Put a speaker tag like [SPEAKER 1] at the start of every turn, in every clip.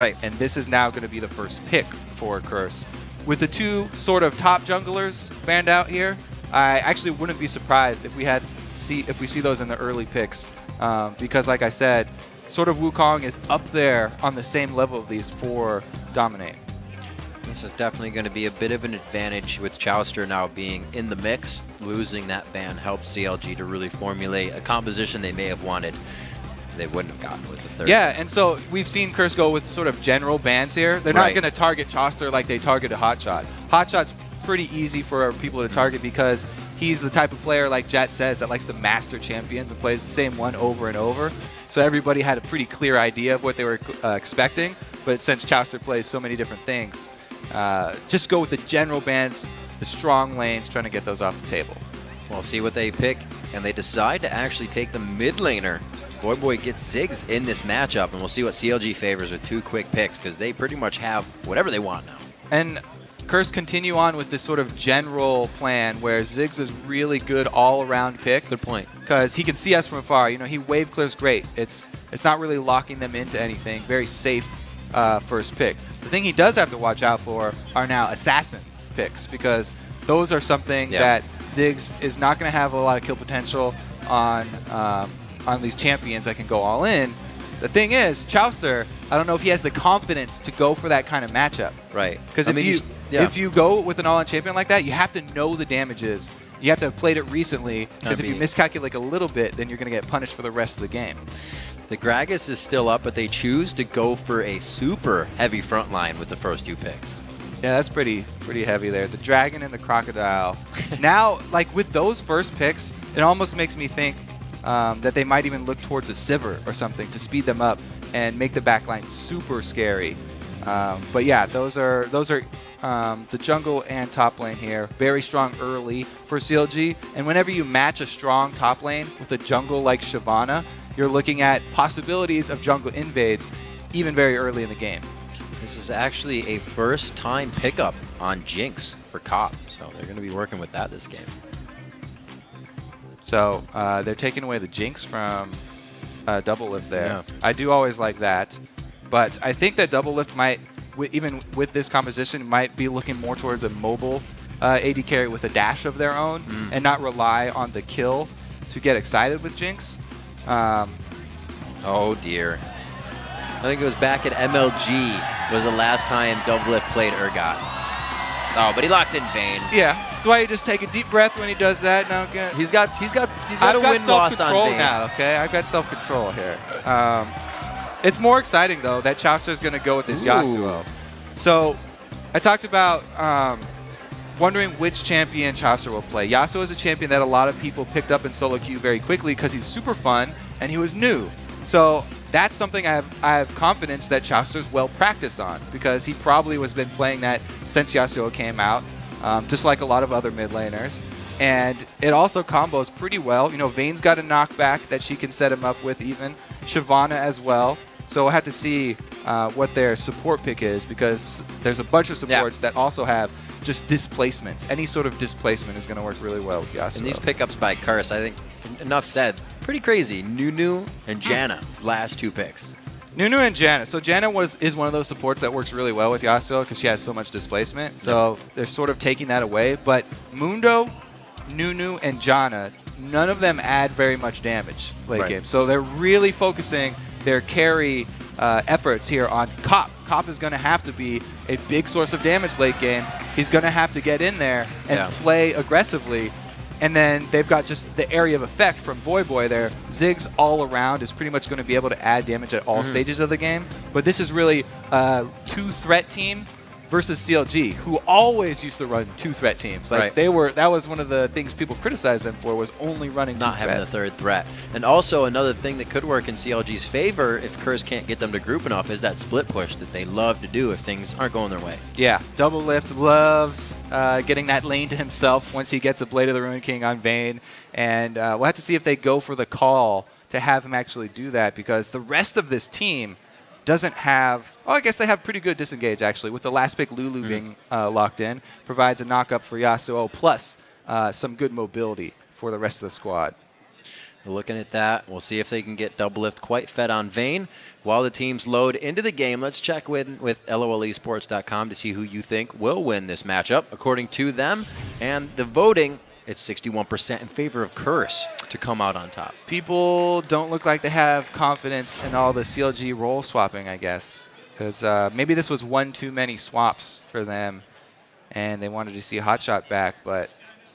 [SPEAKER 1] Right.
[SPEAKER 2] And this is now going to be the first pick for Curse. With the two sort of top junglers banned out here, I actually wouldn't be surprised if we see those in the early picks, because like I said, sort of Wukong is up there on the same level of these four Dominate.
[SPEAKER 1] This is definitely going to be a bit of an advantage with Chauster now being in the mix. Losing that ban helps CLG to really formulate a composition they may have wanted. They wouldn't have gotten with the third.
[SPEAKER 2] Yeah, and so we've seen Curse go with sort of general bans here. They're not going to target Chauster like they targeted Hotshot. Hotshot's pretty easy for people to target because he's the type of player, like Jet says, that likes to master champions and plays the same one over and over. So everybody had a pretty clear idea of what they were expecting. But since Chauster plays so many different things, just go with the general bans, the strong lanes, trying to get those off the table.
[SPEAKER 1] We'll see what they pick, and they decide to actually take the mid laner. Voyboy gets Ziggs in this matchup, and we'll see what CLG favors with two quick picks, because they pretty much have whatever they want now.
[SPEAKER 2] And Curse continue on with this sort of general plan where Ziggs is really good all-around pick.
[SPEAKER 1] Good point.
[SPEAKER 2] Because he can see us from afar. You know, he wave clears great. It's not really locking them into anything. Very safe first pick. The thing he does have to watch out for are now assassin picks, because those are something that Ziggs is not going to have a lot of kill potential on these champions that can go all in. The thing is, Chauster, I don't know if he has the confidence to go for that kind of matchup.
[SPEAKER 1] Right.
[SPEAKER 2] Because if you go with an all-in champion like that, you have to know the damages. You have to have played it recently, because if you miscalculate a little bit, then you're going to get punished for the rest of the game.
[SPEAKER 1] The Gragas is still up, but they choose to go for a super heavy front line with the first two picks.
[SPEAKER 2] Yeah, that's pretty heavy there. The Dragon and the Crocodile. Now, like with those first picks, it almost makes me think that they might even look towards a Sivir or something to speed them up and make the backline super scary. But yeah, those are the jungle and top lane here. Very strong early for CLG. And whenever you match a strong top lane with a jungle like Shyvana, you're looking at possibilities of jungle invades even very early in the game.
[SPEAKER 1] This is actually a first-time pickup on Jinx for Cop, so they're going to be working with that this game.
[SPEAKER 2] So they're taking away the Jinx from Doublelift there.
[SPEAKER 1] Yeah.
[SPEAKER 2] I do always like that, but I think that Doublelift might, even with this composition, might be looking more towards a mobile AD carry with a dash of their own and not rely on the kill to get excited with Jinx.
[SPEAKER 1] Oh dear. I think it was back at MLG was the last time Doublelift played Urgot. Oh, but he locks in Vayne.
[SPEAKER 2] Yeah, that's why you just take a deep breath when he does that. Now
[SPEAKER 1] he's got a win-loss on Vayne
[SPEAKER 2] now. Okay, I've got self-control here. It's more exciting though that Chauster is going to go with this Yasuo. So I talked about wondering which champion Chauster will play. Yasuo is a champion that a lot of people picked up in solo queue very quickly because he's super fun and he was new. So that's something I have confidence that Chauster's well practiced on, because he probably has been playing that since Yasuo came out, just like a lot of other mid laners. And it also combos pretty well. You know, Vayne's got a knockback that she can set him up with even. Shyvana as well. So we'll have to see what their support pick is, because there's a bunch of supports that also have just displacements. Any sort of displacement is going to work really well with Yasuo.
[SPEAKER 1] And these pickups by Curse, I think, enough said, pretty crazy. Nunu and Janna, last two picks.
[SPEAKER 2] Nunu and Janna. So Janna is one of those supports that works really well with Yasuo because she has so much displacement. So they're sort of taking that away. But Mundo, Nunu, and Janna, none of them add very much damage late game. So they're really focusing their carry efforts here on Cop. Cop is going to have to be a big source of damage late game. He's going to have to get in there and play aggressively. And then they've got just the area of effect from Voyboy there. Ziggs all around is pretty much going to be able to add damage at all stages of the game. But this is really a two-threat team versus CLG, who always used to run two-threat teams. Like that was one of the things people criticized them for, was only running
[SPEAKER 1] not having the third threat. And also another thing that could work in CLG's favor if Curse can't get them to group enough is that split push that they love to do if things aren't going their way.
[SPEAKER 2] Yeah, Doublelift loves getting that lane to himself once he gets a Blade of the Ruined King on Vayne. And we'll have to see if they go for the call to have him actually do that, because the rest of this team doesn't have, well, I guess they have pretty good disengage, actually, with the last pick Lulu being locked in. Provides a knock-up for Yasuo, plus some good mobility for the rest of the squad.
[SPEAKER 1] We're looking at that. We'll see if they can get Doublelift quite fed on Vayne. While the teams load into the game, let's check with LOLesports.com to see who you think will win this matchup. According to them and the voting, it's 61% in favor of Curse to come out on top.
[SPEAKER 2] People don't look like they have confidence in all the CLG role swapping, I guess. Because maybe this was one too many swaps for them, and they wanted to see Hotshot back, but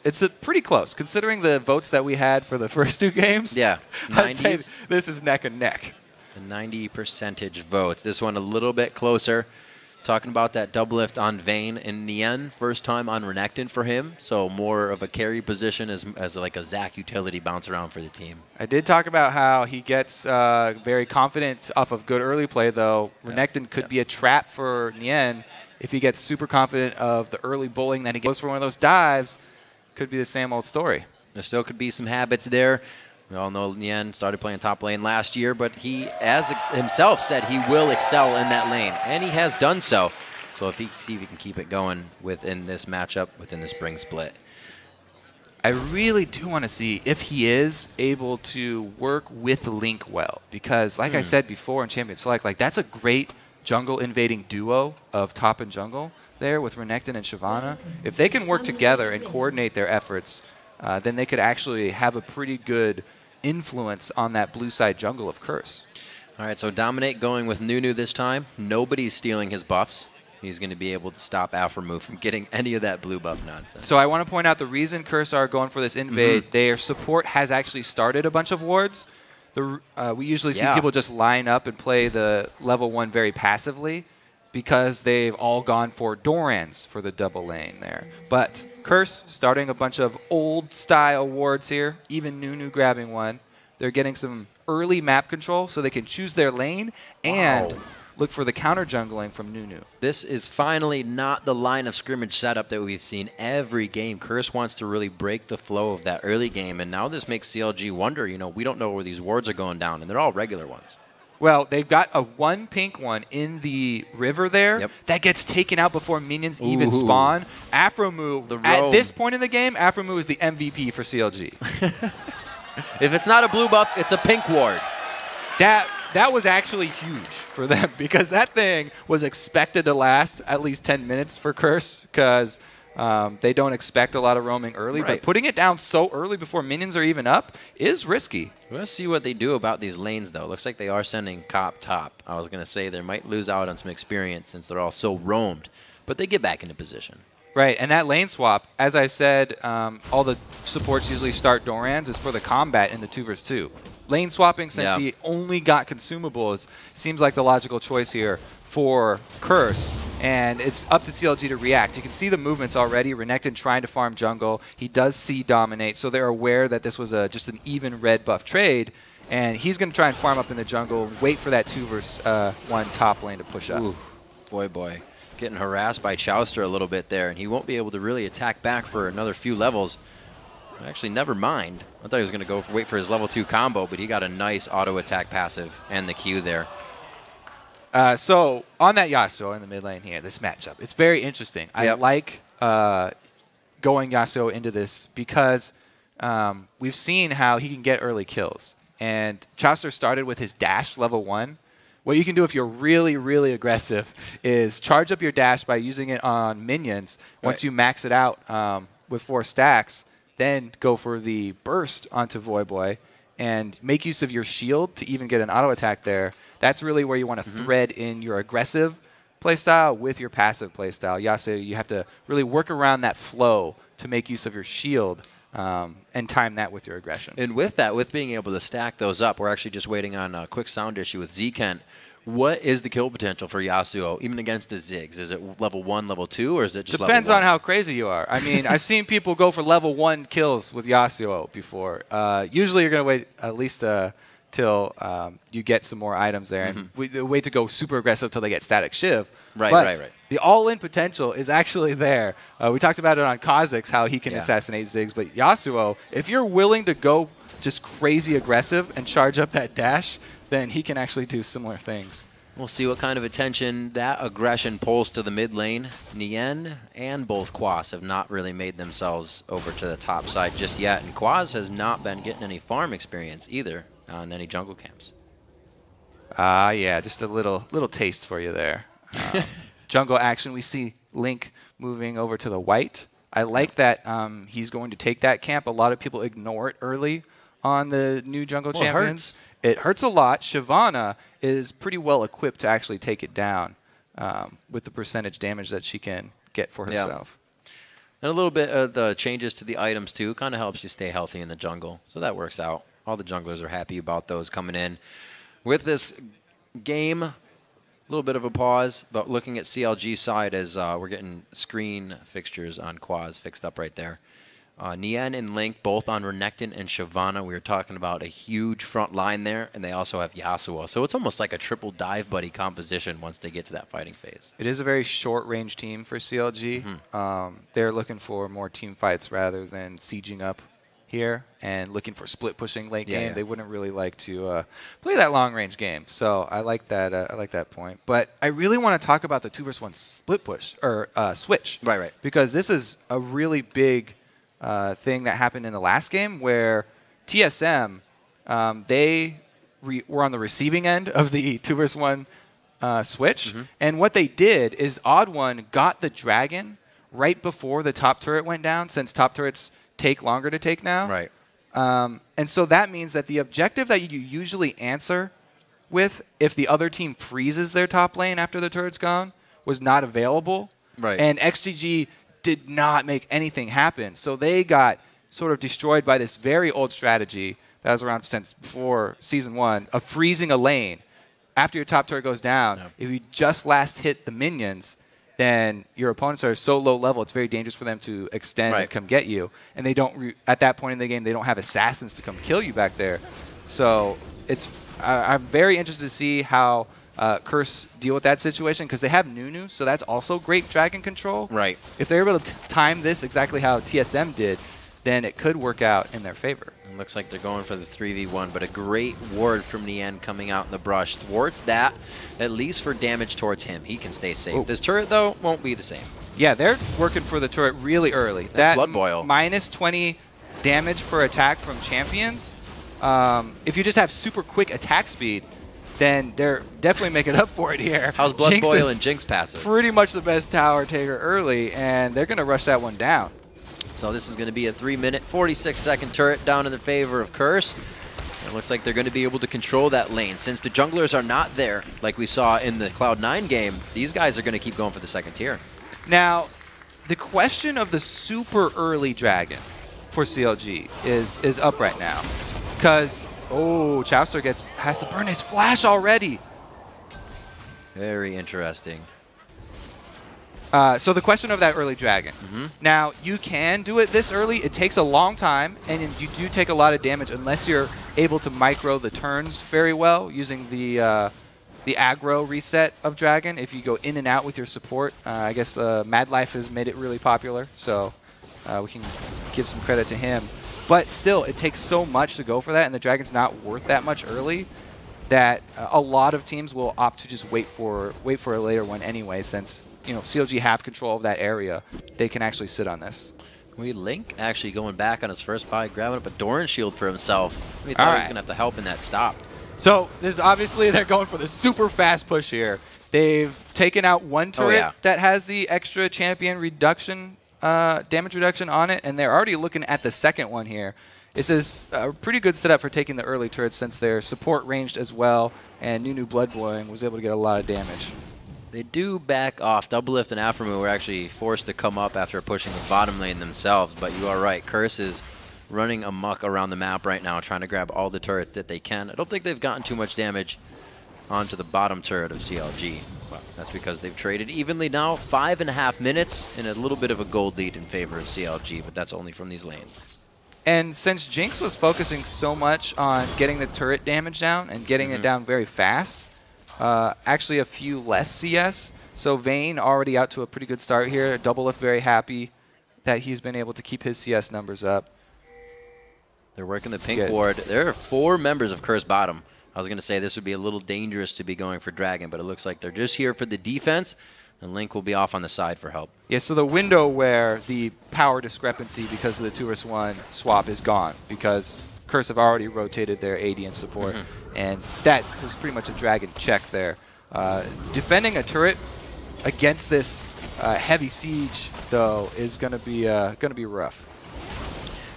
[SPEAKER 2] it's pretty close. Considering the votes that we had for the first 2 games,
[SPEAKER 1] yeah,
[SPEAKER 2] I'd say this is neck and neck.
[SPEAKER 1] The 90% votes. This one a little bit closer. Talking about that Doublelift on Vayne and Nien, first time on Renekton for him, so more of a carry position as like a Zach utility bounce around for the team.
[SPEAKER 2] I did talk about how he gets very confident off of good early play, though. Renekton could be a trap for Nien if he gets super confident of the early bullying that he goes for one of those dives. Could be the same old story.
[SPEAKER 1] There still could be some habits there. We all know Nien started playing top lane last year, but he, as himself said, he will excel in that lane, and he has done so. So if he can keep it going within this matchup, within the spring split.
[SPEAKER 2] I really do want to see if he is able to work with Link well, because like I said before in Champion Select, like that's a great jungle invading duo of top and jungle there with Renekton and Shyvana. If they can work together and coordinate their efforts, then they could actually have a pretty good influence on that blue side jungle of Curse.
[SPEAKER 1] All right, so Dominate going with Nunu this time. Nobody's stealing his buffs. He's going to be able to stop Aphromoo from getting any of that blue buff nonsense.
[SPEAKER 2] So I want to point out the reason Curse are going for this invade, their support has actually started a bunch of wards. We usually see people just line up and play the level 1 very passively because they've all gone for Dorans for the double lane there. But Curse starting a bunch of old-style wards here, even Nunu grabbing one. They're getting some early map control so they can choose their lane and look for the counter jungling from Nunu.
[SPEAKER 1] This is finally not the line of scrimmage setup that we've seen every game. Curse wants to really break the flow of that early game, and now this makes CLG wonder, you know, we don't know where these wards are going down, and they're all regular ones.
[SPEAKER 2] Well, they've got a 1 pink one in the river there that gets taken out before minions even spawn. Aphromoo, at this point in the game, Aphromoo is the MVP for CLG.
[SPEAKER 1] If it's not a blue buff, it's a pink ward.
[SPEAKER 2] That was actually huge for them because that thing was expected to last at least 10 minutes for Curse because they don't expect a lot of roaming early. But putting it down so early before minions are even up is risky.
[SPEAKER 1] We'll see what they do about these lanes, though. Looks like they are sending Cop top. I was going to say they might lose out on some experience since they're all so roamed, but they get back into position.
[SPEAKER 2] Right, and that lane swap, as I said, all the supports usually start Dorans is for the combat in the 2 vs. 2. Lane swapping, since he only got consumables, seems like the logical choice here for Curse, and it's up to CLG to react. You can see the movements already. Renekton trying to farm jungle. He does see Dominate, so they're aware that this was just an even red buff trade, and he's going to try and farm up in the jungle, wait for that 2 vs. 1 top lane to push up.
[SPEAKER 1] Ooh, Voyboy getting harassed by Chauster a little bit there, and he won't be able to really attack back for another few levels. Actually, never mind. I thought he was going to wait for his level 2 combo, but he got a nice auto attack passive and the Q there.
[SPEAKER 2] So on that Yasuo in the mid lane here, this matchup, it's very interesting. I like going Yasuo into this because we've seen how he can get early kills. And Chauster started with his dash level 1. What you can do if you're really, really aggressive is charge up your dash by using it on minions. Once you max it out with 4 stacks, then go for the burst onto Voyboy and make use of your shield to even get an auto attack there. That's really where you want to thread in your aggressive playstyle with your passive playstyle. Yasuo, you have to really work around that flow to make use of your shield and time that with your aggression.
[SPEAKER 1] And with that, with being able to stack those up, we're actually just waiting on a quick sound issue with Zekent. What is the kill potential for Yasuo, even against the Ziggs? Is it level 1, level 2, or is it just level 1?
[SPEAKER 2] Depends on how crazy you are. I mean, I've seen people go for level 1 kills with Yasuo before. Usually you're going to wait at least till you get some more items there. And wait to go super aggressive till they get static shiv. Right. The all-in potential is actually there. We talked about it on Kha'Zix, how he can assassinate Ziggs. But Yasuo, if you're willing to go just crazy aggressive and charge up that dash, then he can actually do similar things.
[SPEAKER 1] We'll see what kind of attention that aggression pulls to the mid lane. Nien and both Quas have not really made themselves over to the top side just yet, and Quas has not been getting any farm experience either on any jungle camps.
[SPEAKER 2] Yeah, just a little taste for you there. Jungle action, we see Link moving over to the white. I like that he's going to take that camp. A lot of people ignore it early on the new jungle champions. It hurts a lot. Shyvana is pretty well equipped to actually take it down with the percentage damage that she can get for herself.
[SPEAKER 1] Yeah. And a little bit of the changes to the items, too, kind of helps you stay healthy in the jungle. So that works out. All the junglers are happy about those coming in. With this game, a little bit of a pause, but looking at CLG's side as we're getting screen fixtures on Quas fixed up right there. Nien and Link both on Renekton and Shyvana. We were talking about a huge front line there, and they also have Yasuo. So it's almost like a triple dive buddy composition once they get to that fighting phase.
[SPEAKER 2] It is a very short-range team for CLG. They're looking for more team fights rather than sieging up here and looking for split-pushing late game. They wouldn't really like to play that long-range game. So I like that. I like that point. But I really want to talk about the 2v1 split push or switch.
[SPEAKER 1] Right.
[SPEAKER 2] Because this is a really big thing that happened in the last game where TSM, they were on the receiving end of the 2v1 switch. And what they did is Odd One got the dragon right before the top turret went down, since top turrets take longer to take now.
[SPEAKER 1] Right.
[SPEAKER 2] And so that means that the objective that you usually answer with if the other team freezes their top lane after the turret's gone was not available.
[SPEAKER 1] Right.
[SPEAKER 2] And XGG did not make anything happen. So they got sort of destroyed by this very old strategy that was around since before Season 1 of freezing a lane. After your top turret goes down, if you just last hit the minions, then your opponents are so low level, it's very dangerous for them to extend and come get you. And they don't, at that point in the game, they don't have assassins to come kill you back there. So it's, I'm very interested to see how Curse deal with that situation, because they have Nunu, so that's also great dragon control.
[SPEAKER 1] Right.
[SPEAKER 2] If they're able to time this exactly how TSM did, then it could work out in their favor.
[SPEAKER 1] It looks like they're going for the 3v1, but a great ward from Nien coming out in the brush thwarts that, at least for damage towards him. He can stay safe. This turret, though, won't be the same.
[SPEAKER 2] Yeah, they're working for the turret really early. That
[SPEAKER 1] Blood Boil.
[SPEAKER 2] Minus 20 damage per attack from champions. If you just have super quick attack speed, then they're definitely making up for it here.
[SPEAKER 1] How's Blood Boil and Jinx passive?
[SPEAKER 2] Pretty much the best tower taker early, and they're going to rush that one down.
[SPEAKER 1] So this is going to be a 3-minute, 46-second turret down in the favor of Curse. It looks like they're going to be able to control that lane. Since the junglers are not there, like we saw in the Cloud9 game, these guys are going to keep going for the second tier.
[SPEAKER 2] Now, the question of the super early dragon for CLG is up right now. Because, Chauster has to burn his flash already.
[SPEAKER 1] Very interesting.
[SPEAKER 2] So the question of that early dragon. Now, you can do it this early. It takes a long time, and you do take a lot of damage unless you're able to micro the turns very well using the aggro reset of dragon. If you go in and out with your support, I guess Mad Life has made it really popular, so we can give some credit to him. But still, it takes so much to go for that, and the dragon's not worth that much early that a lot of teams will opt to just wait for a later one anyway, since CLG have control of that area. They can actually sit on this.
[SPEAKER 1] Link actually going back on his first buy, grabbing up a Doran shield for himself. He thought he was going to have to help in that stop.
[SPEAKER 2] So there's obviously they're going for the super fast push here. They've taken out one turret that has the extra champion reduction, damage reduction on it, and they're already looking at the second one here. This is a pretty good setup for taking the early turrets since they're support ranged as well, and Nunu Blood Boiling was able to get a lot of damage.
[SPEAKER 1] They do back off. Doublelift and Aphromoo were actually forced to come up after pushing the bottom lane themselves, but you are right. Curse is running amok around the map right now, trying to grab all the turrets that they can. I don't think they've gotten too much damage onto the bottom turret of CLG. Well, that's because they've traded evenly now. 5.5 minutes and a little bit of a gold lead in favor of CLG, but that's only from these lanes.
[SPEAKER 2] And since Jinx was focusing so much on getting the turret damage down and getting it down very fast, actually a few less CS. So Vayne already out to a pretty good start here. Doublelift very happy that he's been able to keep his CS numbers up.
[SPEAKER 1] They're working the pink ward. There are 4 members of Curse bottom. I was going to say this would be a little dangerous to be going for Dragon, but it looks like they're just here for the defense, and Link will be off on the side for help.
[SPEAKER 2] Yeah, so the window where the power discrepancy because of the 2-1 swap is gone because Curse have already rotated their AD and support, and that was pretty much a Dragon check there. Defending a turret against this heavy siege, though, is going to be rough.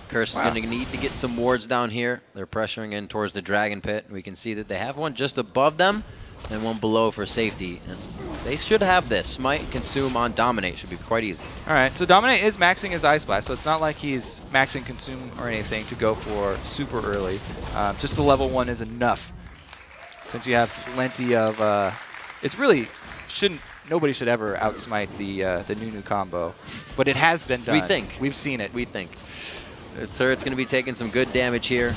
[SPEAKER 1] Curse is going to need to get some wards down here. They're pressuring in towards the Dragon Pit. We can see that they have one just above them and one below for safety. And they should have this. Smite, Consume on Dominate should be quite easy.
[SPEAKER 2] All right, so Dominate is maxing his Ice Blast, so it's not like he's maxing Consume or anything to go for super early. Just the level 1 is enough. Since you have plenty of... it's really... Nobody should out outsmite the Nunu combo. But it has been done.
[SPEAKER 1] We think.
[SPEAKER 2] We've seen it.
[SPEAKER 1] We think. The turret's going to be taking some good damage here.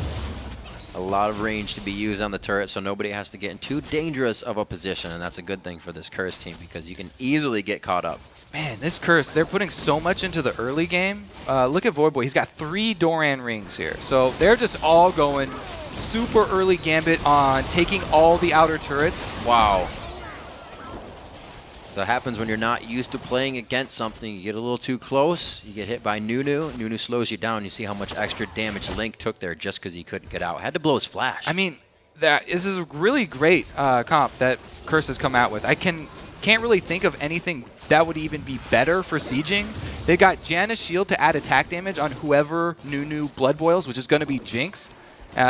[SPEAKER 1] A lot of range to be used on the turret, so nobody has to get in too dangerous of a position, and that's a good thing for this Curse team because you can easily get caught up.
[SPEAKER 2] Man, this Curse, they're putting so much into the early game. Look at Voyboy. He's got 3 Doran rings here. So they're just all going super early gambit on taking all the outer turrets.
[SPEAKER 1] Wow. So it happens when you're not used to playing against something. You get a little too close, you get hit by Nunu. Nunu slows you down. You see how much extra damage Link took there just because he couldn't get out. Had to blow his flash.
[SPEAKER 2] I mean, this is a really great comp that Curse has come out with. I can't really think of anything that would even be better for sieging. They got Janna's shield to add attack damage on whoever Nunu blood boils, which is going to be Jinx.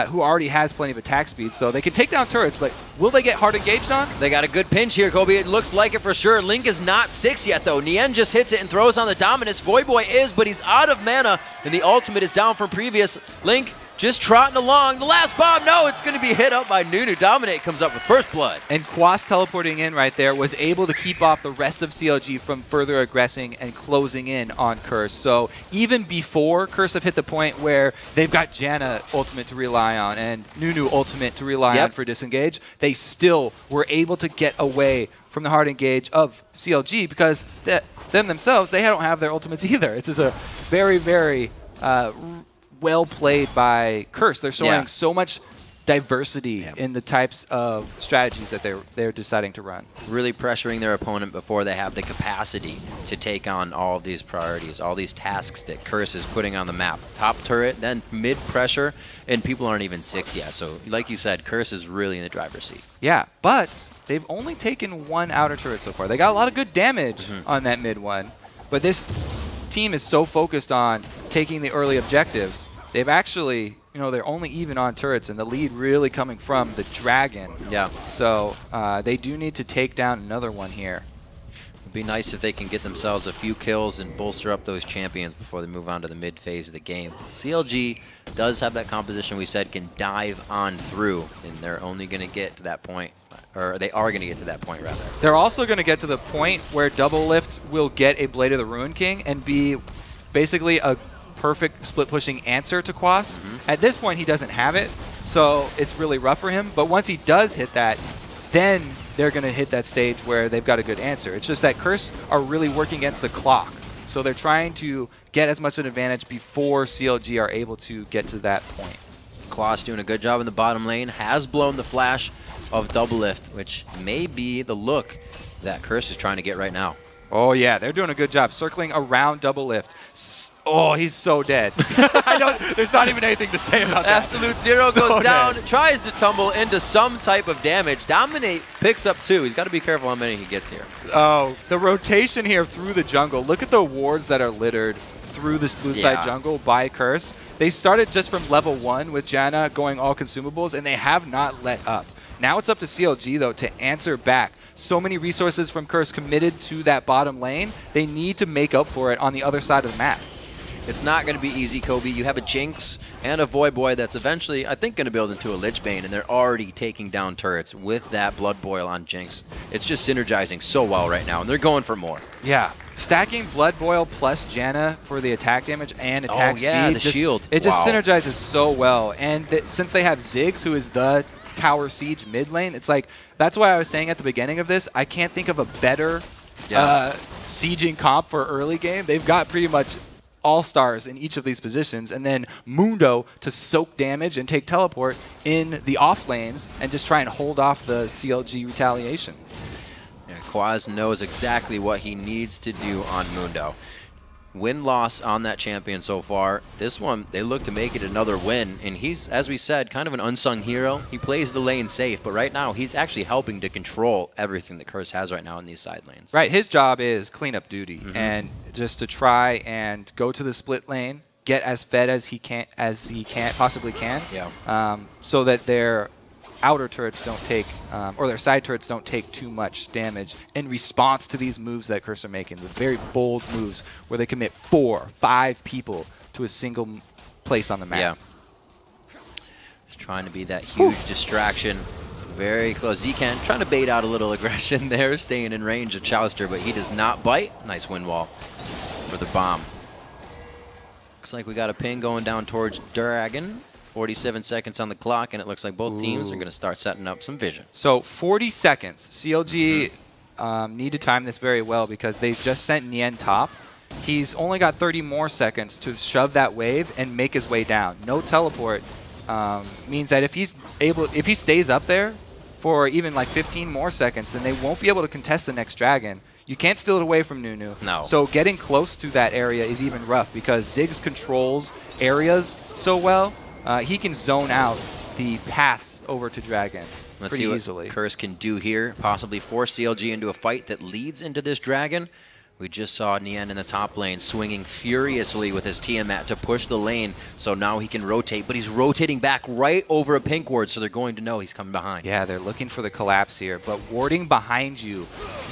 [SPEAKER 2] Who already has plenty of attack speed, so they can take down turrets, but will they get hard engaged on?
[SPEAKER 1] They got a good pinch here, Kobe. It looks like it for sure. Link is not 6 yet, though. Nien just hits it and throws on the Dominus. Voyboy is, but he's out of mana, and the ultimate is down from previous. Link just trotting along. The last bomb, no, it's going to be hit up by Nunu. Dominate comes up with first blood.
[SPEAKER 2] And Quas teleporting in right there was able to keep off the rest of CLG from further aggressing and closing in on Curse. So even before Curse have hit the point where they've got Janna ultimate to rely on and Nunu ultimate to rely on for disengage, they still were able to get away from the hard engage of CLG because them themselves, they don't have their ultimates either. It's just a very, very... well played by Curse. They're showing so much diversity in the types of strategies that they're deciding to run.
[SPEAKER 1] Really pressuring their opponent before they have the capacity to take on all of these priorities, all these tasks that Curse is putting on the map. Top turret, then mid pressure, and people aren't even 6 yet. So like you said, Curse is really in the driver's seat.
[SPEAKER 2] Yeah, but they've only taken 1 outer turret so far. They got a lot of good damage on that mid one, but this team is so focused on taking the early objectives. They've actually, they're only even on turrets, and the lead really coming from the Dragon.
[SPEAKER 1] Yeah.
[SPEAKER 2] So they do need to take down another one here.
[SPEAKER 1] It'd be nice if they can get themselves a few kills and bolster up those champions before they move on to the mid phase of the game. CLG does have that composition we said can dive on through, and they're only going to get to that point, or they are going to get to that point, rather.
[SPEAKER 2] They're also going to get to the point where Doublelift will get a Blade of the Ruin King and be basically a perfect split-pushing answer to Quas. At this point, he doesn't have it, so it's really rough for him. But once he does hit that, then they're going to hit that stage where they've got a good answer. It's just that Curse are really working against the clock, so they're trying to get as much of an advantage before CLG are able to get to that point.
[SPEAKER 1] Quas doing a good job in the bottom lane, has blown the flash of Doublelift, which may be the look that Curse is trying to get right now.
[SPEAKER 2] Oh yeah, they're doing a good job circling around Doublelift. Oh, he's so dead. There's not even anything to say about that.
[SPEAKER 1] Absolute Zero goes down, tries to tumble into some type of damage. Dominate picks up 2. He's got to be careful how many he gets here.
[SPEAKER 2] Oh, the rotation here through the jungle. Look at the wards that are littered through this blue side jungle by Curse. They started just from level 1 with Janna going all consumables, and they have not let up. Now it's up to CLG, though, to answer back. So many resources from Curse committed to that bottom lane. They need to make up for it on the other side of the map.
[SPEAKER 1] It's not going to be easy, Kobe. You have a Jinx and a Voyboy that's eventually, I think, going to build into a Lich Bane, and they're already taking down turrets with that Blood Boil on Jinx. It's just synergizing so well right now, and they're going for more.
[SPEAKER 2] Yeah. Stacking Blood Boil plus Janna for the attack damage and attack speed.
[SPEAKER 1] The shield.
[SPEAKER 2] It just synergizes so well. And since they have Ziggs, who is the tower siege mid lane, it's like, that's why I was saying at the beginning of this, I can't think of a better sieging comp for early game. They've got pretty much all-stars in each of these positions, and then Mundo to soak damage and take teleport in the off lanes and just try and hold off the CLG retaliation.
[SPEAKER 1] Yeah, Quas knows exactly what he needs to do on Mundo. Win-loss on that champion so far. This one, they look to make it another win, and he's, as we said, kind of an unsung hero. He plays the lane safe, but right now he's actually helping to control everything that Curse has right now in these side lanes.
[SPEAKER 2] Right, his job is cleanup duty, and just to try and go to the split lane, get as fed as he possibly can, so that their outer turrets don't take, or their side turrets don't take too much damage in response to these moves that Curse are making, the very bold moves where they commit 4, 5 people to a single place on the map.
[SPEAKER 1] Yeah. Just trying to be that huge distraction. Very close. Zekent trying to bait out a little aggression there, staying in range of Chauster, but he does not bite. Nice wind wall for the bomb. Looks like we got a ping going down towards Dragon. 47 seconds on the clock, and it looks like both teams are going to start setting up some vision.
[SPEAKER 2] So 40 seconds. CLG need to time this very well because they just sent Nien top. He's only got 30 more seconds to shove that wave and make his way down. No teleport means that if he stays up there for even like 15 more seconds, then they won't be able to contest the next dragon. You can't steal it away from Nunu.
[SPEAKER 1] No.
[SPEAKER 2] So getting close to that area is even rough because Ziggs controls areas so well. He can zone out the paths over to Dragon pretty easily.
[SPEAKER 1] Let's see what Curse can do here. Possibly force CLG into a fight that leads into this Dragon. We just saw Nien in the top lane swinging furiously with his Tiamat to push the lane, so now he can rotate, but he's rotating back right over a pink ward, so they're going to know he's coming behind.
[SPEAKER 2] Yeah, they're looking for the collapse here, but warding behind you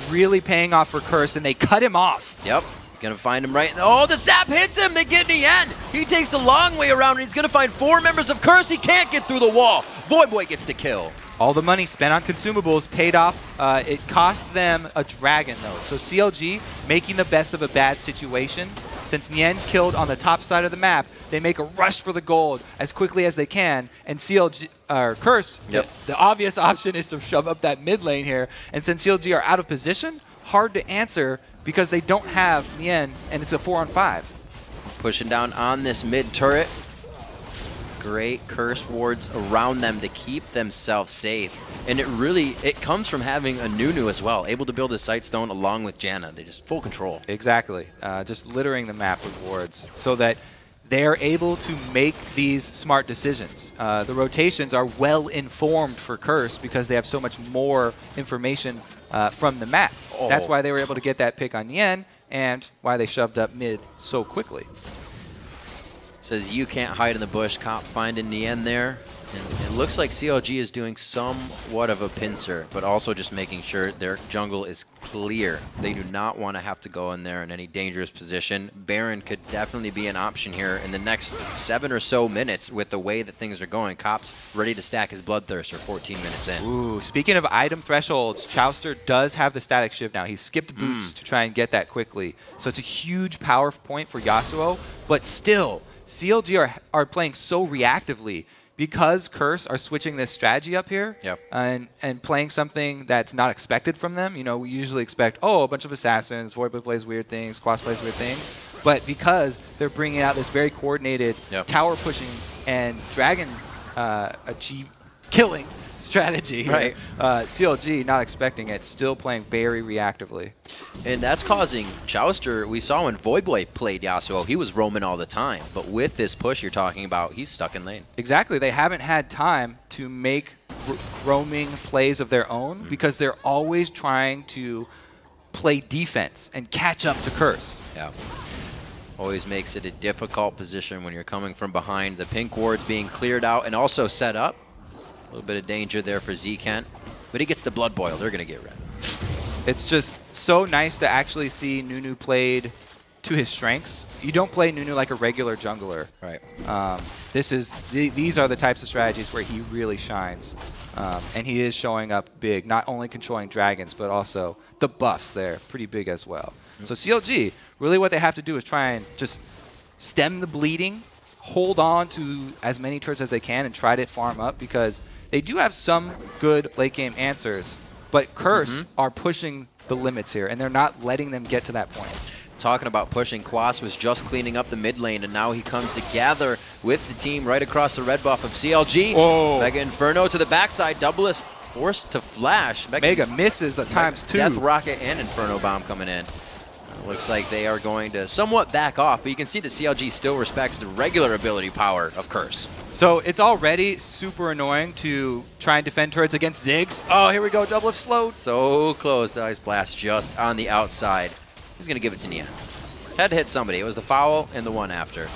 [SPEAKER 2] really paying off for Curse, and they cut him off.
[SPEAKER 1] Yep. Gonna find him right. Oh, the zap hits him. They get Nien. He takes the long way around, and he's gonna find 4 members of Curse. He can't get through the wall. Voyboy gets the kill.
[SPEAKER 2] All the money spent on consumables paid off. It cost them a dragon, though. So CLG making the best of a bad situation. Since Nien's killed on the top side of the map, they make a rush for the gold as quickly as they can. And CLG, Curse, the obvious option is to shove up that mid lane here. And since CLG are out of position, hard to answer because they don't have Nien, and it's a 4-on-5.
[SPEAKER 1] Pushing down on this mid turret. Great Curse wards around them to keep themselves safe. And it comes from having a Nunu as well, able to build a Sightstone along with Janna. They just full control.
[SPEAKER 2] Exactly. Just littering the map with wards so that they're able to make these smart decisions. The rotations are well informed for Curse because they have so much more information from the map. Oh. That's why they were able to get that pick on Nien and why they shoved up mid so quickly.
[SPEAKER 1] Says you can't hide in the bush. Cop finding Nien there. And it looks like CLG is doing somewhat of a pincer, but also just making sure their jungle is clear. They do not want to have to go in there in any dangerous position. Baron could definitely be an option here in the next 7 or so minutes with the way that things are going. Cop's ready to stack his Bloodthirster 14 minutes in.
[SPEAKER 2] Ooh, speaking of item thresholds, Chauster does have the static shiv now. He skipped boots to try and get that quickly. So it's a huge power point for Yasuo, but still, CLG are playing so reactively. Because Curse are switching this strategy up here and playing something that's not expected from them. You know, we usually expect, oh, a bunch of assassins, Voyboy plays weird things, Quas plays weird things. But because they're bringing out this very coordinated tower pushing and dragon killing strategy, CLG not expecting it, still playing very reactively.
[SPEAKER 1] And that's causing Chauster. We saw when Voyboy played Yasuo, he was roaming all the time. But with this push you're talking about, he's stuck in lane.
[SPEAKER 2] Exactly. They haven't had time to make roaming plays of their own because they're always trying to play defense and catch up to Curse.
[SPEAKER 1] Yeah. Always makes it a difficult position when you're coming from behind. The pink ward's being cleared out and also set up. A little bit of danger there for Zekent, but he gets the blood boil. They're going to get red.
[SPEAKER 2] It's just so nice to actually see Nunu played to his strengths. You don't play Nunu like a regular jungler.
[SPEAKER 1] Right.
[SPEAKER 2] These are the types of strategies where he really shines. And he is showing up big, not only controlling dragons, but also the buffs there, pretty big as well. So CLG, really what they have to do is try and just stem the bleeding, hold on to as many turrets as they can, and try to farm up because they do have some good late game answers, but Curse are pushing the limits here, and they're not letting them get to that point.
[SPEAKER 1] talking about pushing, Quas was just cleaning up the mid lane, and now he comes to gather with the team right across the red buff of CLG.
[SPEAKER 2] Whoa.
[SPEAKER 1] Mega Inferno to the backside. Doublelift forced to flash.
[SPEAKER 2] Mega misses at times too.
[SPEAKER 1] Death Rocket and Inferno Bomb coming in. Looks like they are going to somewhat back off, but you can see that CLG still respects the regular ability power of Curse.
[SPEAKER 2] So it's already super annoying to try and defend turrets against Ziggs. Oh, here we go. Doublelift slowed.
[SPEAKER 1] So close. The Ice Blast just on the outside. He's going to give it to Nien. Had to hit somebody. It was the foul and the one after.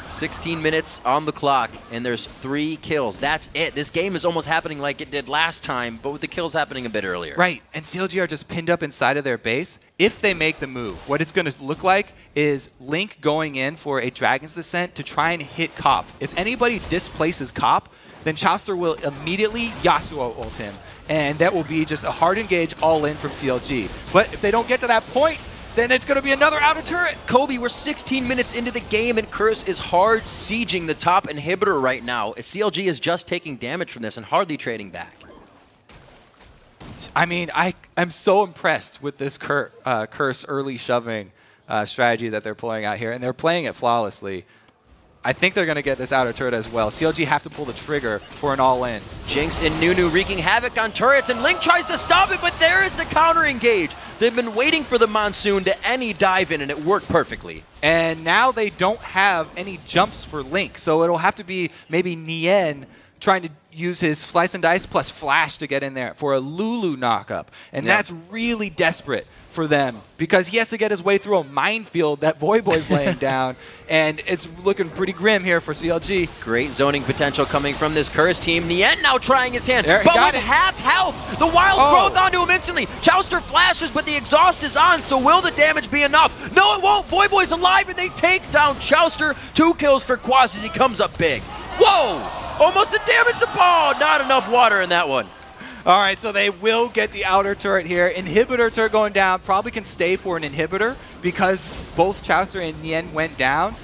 [SPEAKER 1] 16 minutes on the clock, and there's 3 kills. That's it. This game is almost happening like it did last time, but with the kills happening a bit earlier.
[SPEAKER 2] Right, and CLG are just pinned up inside of their base. If they make the move, what it's going to look like is Link going in for a Dragon's Descent to try and hit Cop. If anybody displaces Cop, then Chauster will immediately Yasuo ult him, and that will be just a hard engage all in from CLG. But if they don't get to that point, then it's going to be another outer turret.
[SPEAKER 1] Kobe, we're 16 minutes into the game, and Curse is hard sieging the top inhibitor right now. CLG is just taking damage from this and hardly trading back.
[SPEAKER 2] I mean, I'm so impressed with this Curse early shoving strategy that they're pulling out here, and they're playing it flawlessly. I think they're going to get this outer turret as well. CLG have to pull the trigger for an all-in.
[SPEAKER 1] Jinx and Nunu wreaking havoc on turrets, and Link tries to stop it, but there is the counter engage. They've been waiting for the Monsoon to any dive in, and it worked perfectly.
[SPEAKER 2] And now they don't have any jumps for Link, so it'll have to be maybe Nien trying to use his Slice and Dice plus Flash to get in there for a Lulu knockup. And that's really desperate for them because he has to get his way through a minefield that Voyboy's laying down, and it's looking pretty grim here for CLG.
[SPEAKER 1] Great zoning potential coming from this Curse team. Nien now trying his hand,
[SPEAKER 2] there,
[SPEAKER 1] but with half health, the wild growth onto him instantly. Chauster flashes, but the exhaust is on, so will the damage be enough? No, it won't. Voyboy's alive, and they take down Chauster. 2 kills for Quas as he comes up big. Whoa! Almost a damage to ball. Not enough water in that one.
[SPEAKER 2] All right, so they will get the outer turret here. Inhibitor turret going down. Probably can stay for an inhibitor because both Chauster and Nien went down.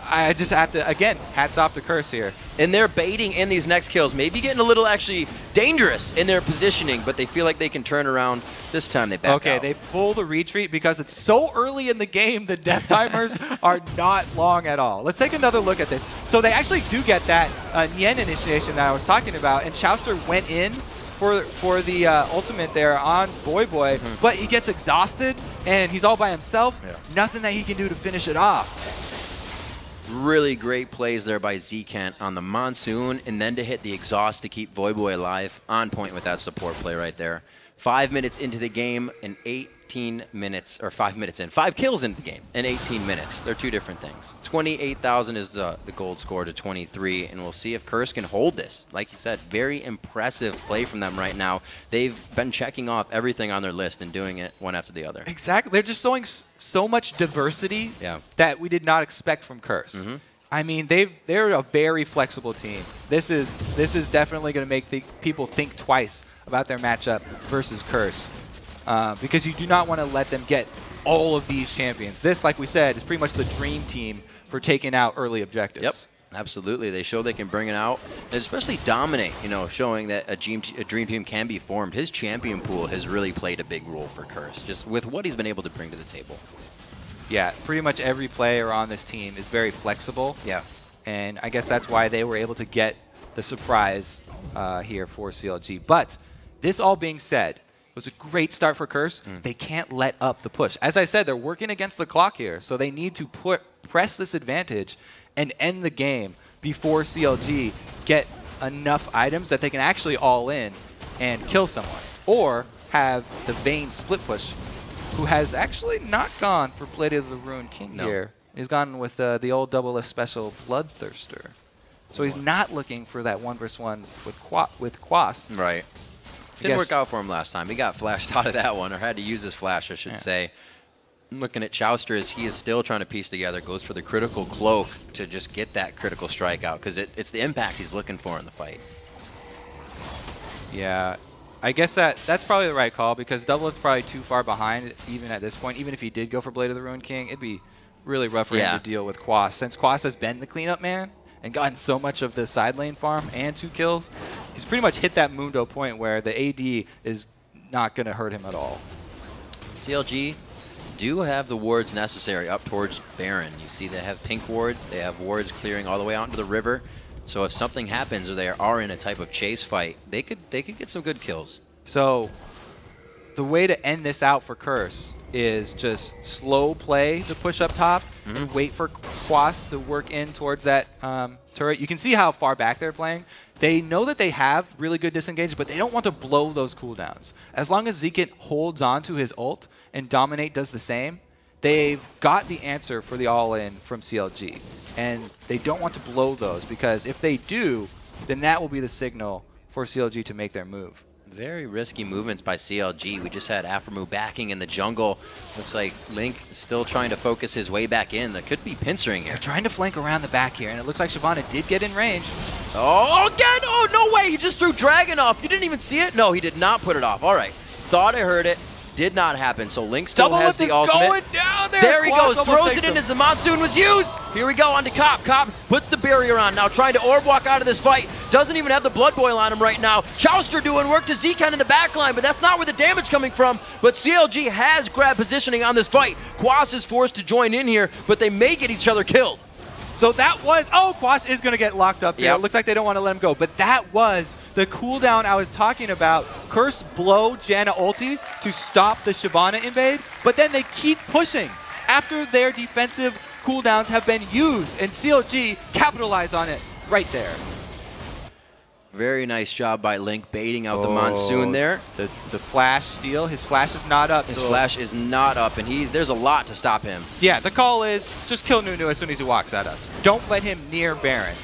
[SPEAKER 2] I just have to, again, hats off to Curse here.
[SPEAKER 1] And they're baiting in these next kills, maybe getting a little actually dangerous in their positioning, but they feel like they can turn around. This time they back out.
[SPEAKER 2] Okay, they pull the retreat because it's so early in the game, the death timers are not long at all. Let's take another look at this. So they actually do get that Nien initiation that I was talking about, and Chauster went in for the ultimate there on Voyboy, but he gets exhausted, and he's all by himself. Nothing that he can do to finish it off.
[SPEAKER 1] Really great plays there by Zekent on the Monsoon, and then to hit the exhaust to keep Voyboy alive. On point with that support play right there. 5 minutes into the game and 18 minutes, or 5 minutes in. 5 kills into the game in 18 minutes. They're 2 different things. 28,000 is the gold score to 23, and we'll see if Curse can hold this. Like you said, very impressive play from them right now. They've been checking off everything on their list and doing it one after the other.
[SPEAKER 2] Exactly. They're just showing so much diversity that we did not expect from Curse. I mean, they're a very flexible team. This is definitely going to make people think twice about their matchup versus Curse, because you do not want to let them get all of these champions. This, like we said, is pretty much the dream team for taking out early objectives.
[SPEAKER 1] Yep, absolutely. They show they can bring it out, and especially dominate, you know, showing that a dream team can be formed. His champion pool has really played a big role for Curse, just with what he's been able to bring to the table.
[SPEAKER 2] Yeah, pretty much every player on this team is very flexible.
[SPEAKER 1] Yeah.
[SPEAKER 2] And I guess that's why they were able to get the surprise here for CLG. But this all being said, it was a great start for Curse. They can't let up the push. As I said, they're working against the clock here, so they need to press this advantage and end the game before CLG get enough items that they can actually all in and kill someone. Or have the Vayne split push, who has actually not gone for Blade of the Ruined King here. He's gone with the old Doublelift special Bloodthirster. So he's not looking for that 1v1 with Quas.
[SPEAKER 1] Right. Didn't work out for him last time. He got flashed out of that one, or had to use his flash, I should say. Looking at Chauster as he is still trying to piece together, goes for the critical cloak to just get that critical strike out, because it's the impact he's looking for in the fight.
[SPEAKER 2] Yeah, I guess that's probably the right call, because Doublelift's probably too far behind even at this point. Even if he did go for Blade of the Ruined King, it'd be really rough for him to deal with Quas. Since Quas has been the cleanup man and gotten so much of the side lane farm and 2 kills, he's pretty much hit that Mundo point where the AD is not going to hurt him at all.
[SPEAKER 1] CLG do have the wards necessary up towards Baron. You see they have pink wards. They have wards clearing all the way out into the river. So if something happens or they are in a type of chase fight, they could get some good kills.
[SPEAKER 2] So the way to end this out for Curse is just slow play the push up top and wait for Quas to work in towards that turret. You can see how far back they're playing. They know that they have really good disengage, but they don't want to blow those cooldowns. As long as Zekent holds on to his ult and Dominate does the same, they've got the answer for the all-in from CLG. And they don't want to blow those, because if they do, then that will be the signal for CLG to make their move.
[SPEAKER 1] Very risky movements by CLG. We just had Aphromoo backing in the jungle. Looks like Link is still trying to focus his way back in. That could be pincering here.
[SPEAKER 2] They're trying to flank around the back here, and it looks like Shyvana did get in range.
[SPEAKER 1] Oh, again! Oh, no way! He just threw Dragon off. You didn't even see it? No, he did not put it off. All right. Thought I heard it. Did not happen. So Link still has the ultimate.
[SPEAKER 2] Going down there.
[SPEAKER 1] There he goes. Throws it in as the Monsoon was used. Here we go on to Cop. Cop puts the barrier on. Now trying to orb walk out of this fight. Doesn't even have the Blood Boil on him right now. Chauster doing work to Zekent in the back line, but that's not where the damage coming from. But CLG has grabbed positioning on this fight. Quas is forced to join in here, but they may get each other killed.
[SPEAKER 2] So that was, oh, Quas is going to get locked up here.
[SPEAKER 1] Yep.
[SPEAKER 2] It looks like they don't want to let him go. But that was the cooldown I was talking about. Curse blow Janna ulti to stop the Shyvana invade, but then they keep pushing after their defensive cooldowns have been used, and CLG capitalize on it right there.
[SPEAKER 1] Very nice job by Link baiting out the Monsoon there.
[SPEAKER 2] The flash steal, his flash is not up.
[SPEAKER 1] His flash is not up, and there's a lot to stop him.
[SPEAKER 2] Yeah, the call is just kill Nunu as soon as he walks at us. Don't let him near Baron.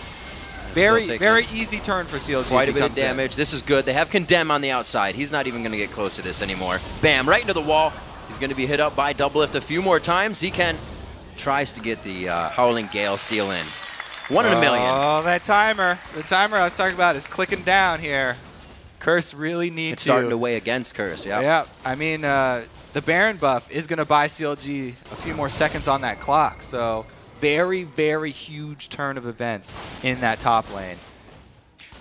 [SPEAKER 2] Very easy turn for CLG.
[SPEAKER 1] Quite a bit of damage. This is good. They have Condemn on the outside. He's not even going to get close to this anymore. Bam, right into the wall. He's going to be hit up by Doublelift a few more times. Zekent tries to get the Howling Gale steal in. 1 in a million.
[SPEAKER 2] Oh, that timer. The timer I was talking about is clicking down here. Curse really needs
[SPEAKER 1] It's starting to weigh against Curse, yeah.
[SPEAKER 2] Yeah, I mean, the Baron buff is going to buy CLG a few more seconds on that clock. So very, very huge turn of events in that top lane.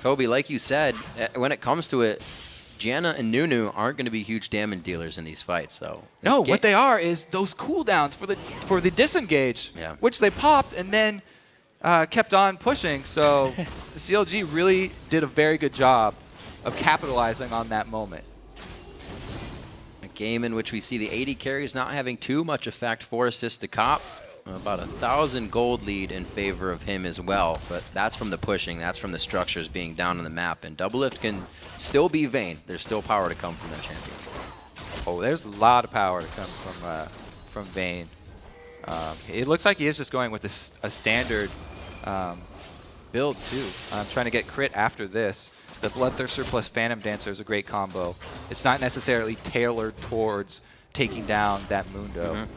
[SPEAKER 1] Kobe, like you said, when it comes to it, Janna and Nunu aren't going to be huge damage dealers in these fights. So
[SPEAKER 2] no, what they are is those cooldowns for the disengage, which they popped and then kept on pushing. So the CLG really did a very good job of capitalizing on that moment.
[SPEAKER 1] A game in which we see the 80 carries not having too much effect. 4 assists to Cop. About 1,000 gold lead in favor of him as well, but that's from the pushing. That's from the structures being down on the map. And Doublelift can still be Vayne. There's still power to come from that champion.
[SPEAKER 2] Oh, there's a lot of power to come from Vayne. It looks like he is just going with a standard build too. Trying to get crit after this. The Bloodthirster plus Phantom Dancer is a great combo. It's not necessarily tailored towards taking down that Mundo.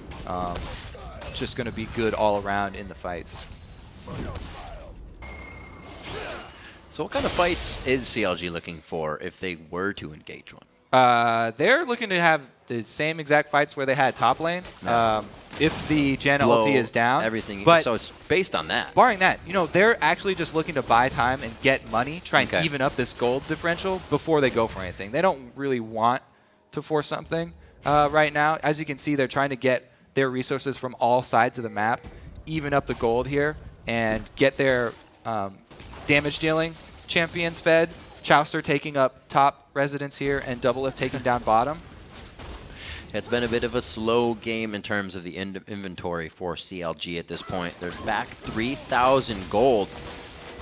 [SPEAKER 2] It's just going to be good all around in the fights.
[SPEAKER 1] So what kind of fights is CLG looking for if they were to engage one?
[SPEAKER 2] They're looking to have the same exact fights where they had top lane. If the Janna ulti is down.
[SPEAKER 1] Everything.
[SPEAKER 2] But
[SPEAKER 1] so it's based on that.
[SPEAKER 2] Barring that, you know, they're actually just looking to buy time and get money, try and even up this gold differential before they go for anything. They don't really want to force something right now. As you can see, they're trying to get their resources from all sides of the map, even up the gold here, and get their damage dealing champions fed. Chauster taking up top residence here, and Doublelift taking down bottom.
[SPEAKER 1] It's been a bit of a slow game in terms of the inventory for CLG at this point. They're back 3,000 gold,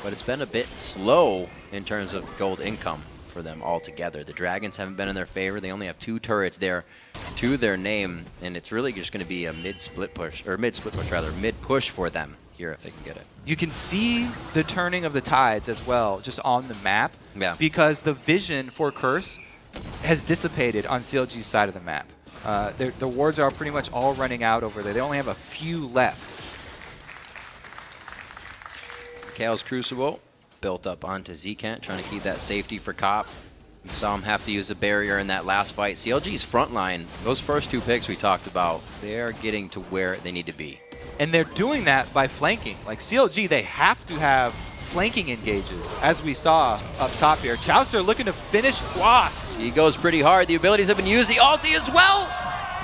[SPEAKER 1] but it's been a bit slow in terms of gold income for them altogether. The Dragons haven't been in their favor. They only have 2 turrets there to their name, and it's really just going to be a mid-split push for them here if they can get it.
[SPEAKER 2] You can see the turning of the tides as well, just on the map, because the vision for Curse has dissipated on CLG's side of the map. The wards are pretty much all running out over there. They only have a few left.
[SPEAKER 1] Chaos Crucible built up onto Zekent, trying to keep that safety for Cop. You saw him have to use a barrier in that last fight. CLG's front line, those first 2 picks we talked about, they're getting to where they need to be.
[SPEAKER 2] And they're doing that by flanking. Like CLG, they have to have flanking engages, as we saw up top here. Chauster looking to finish Quas.
[SPEAKER 1] He goes pretty hard. The abilities have been used. The ulti as well.